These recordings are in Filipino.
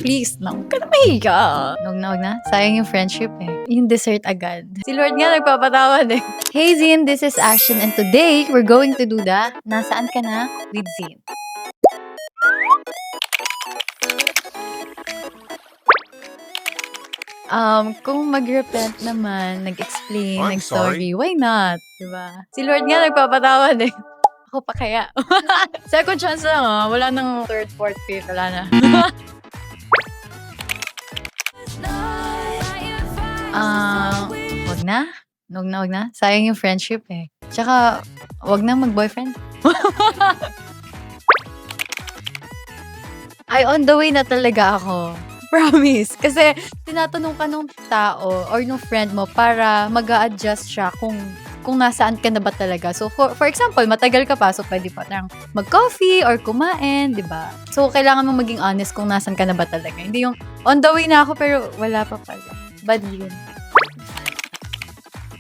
Please na, huwag ka na mahiya. Huwag na. Sayang yung friendship eh. Yung dessert agad. Si Lord nga nagpapatawad eh. Hey Zin, this is Ashton and today we're going to do the Nasaan Ka Na with Zin. Kung mag-repent naman, nag-explain, I'm nag-story, why not? Diba? Si Lord nga nagpapatawad eh. Ako pa kaya. Second chance lang wala nang third, fourth, fifth, wala na. Wag na. Wag na. Sayang yung friendship eh. Tsaka, wag na mag-boyfriend. Ay, on the way na talaga ako. Promise. Kasi, tinatanong ka nung tao or nung friend mo para mag-a-adjust siya kung nasaan ka na ba talaga. So, for example, matagal ka pa, so pwede pa lang mag-coffee or kumain, di ba? So, kailangan mo maging honest kung nasaan ka na ba talaga. Hindi yung, on the way na ako, pero wala pa pala. Bad yun.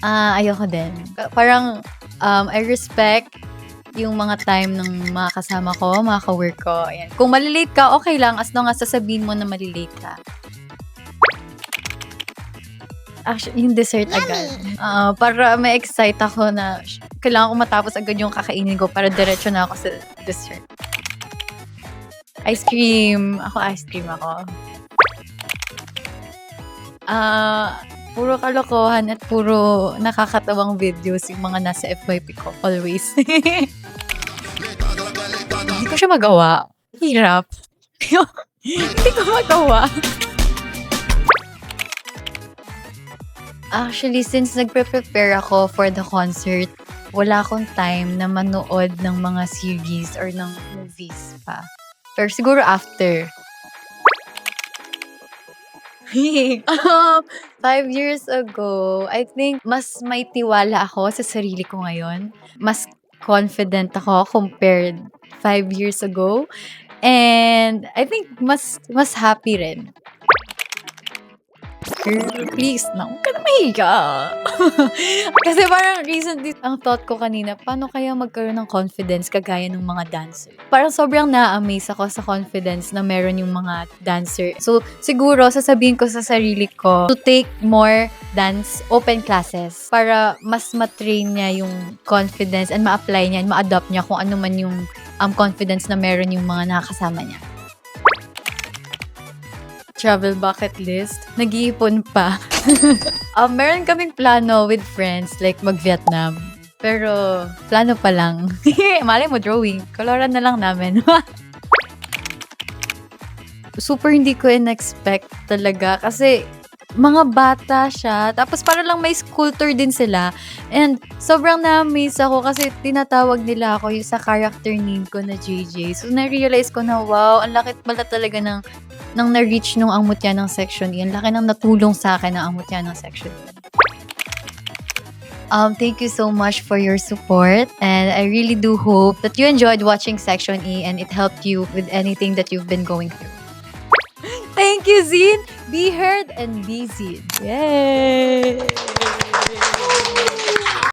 Ayoko din. Parang, I respect yung mga time ng mga kasama ko, mga ka-work ko. Ayan. Kung malilate ka, okay lang as long as sasabihin mo na malilate ka. Actually, yung dessert agad. Para ma-excite ako na kailangan ko matapos agad yung kakainin ko para diretso na ako sa dessert. Ice cream. Ice cream ako. Puro kalokohan at puro nakakatawang videos yung mga nasa FYP ko. Always. Hindi ko siya magawa. Hirap. Hindi ko magawa. Actually, since nagpe-prepare ako for the concert, wala akong time na manood ng mga series or ng movies pa. Pero siguro after. 5 years ago, I think mas may tiwala ako sa sarili ko ngayon. Mas confident ako compared 5 years ago. And I think mas happy rin. Girl, please na, huwag ka na mahiya. Kasi parang recently, ang thought ko kanina, paano kaya magkaroon ng confidence kagaya ng mga dancer? Parang sobrang na-amaze ako sa confidence na meron yung mga dancer. So, siguro, sasabihin ko sa sarili ko to take more dance open classes para mas matrain niya yung confidence and ma-apply niya and ma-adopt niya kung ano man yung confidence na meron yung mga nakakasama niya. Travel bucket list. Nag-iipon pa. Meron kaming plano with friends, like mag-Vietnam. Pero, plano pa lang. Malay mo, drawing. Coloran na lang namin. Super hindi ko in-expect talaga. Kasi, mga bata siya. Tapos, para lang may sculptor din sila. And, sobrang na-amaze ako kasi tinatawag nila ako yung sa character name ko na JJ. So, na-realize ko na, wow, ang laki pala talaga ng na-reach nung ang mutya ng Section E. Ang laki nang natulong sa akin ang mutya ng Section E. Thank you so much for your support and I really do hope that you enjoyed watching Section E and it helped you with anything that you've been going through. Thank you, Zin! Be heard and be Zin. Yay!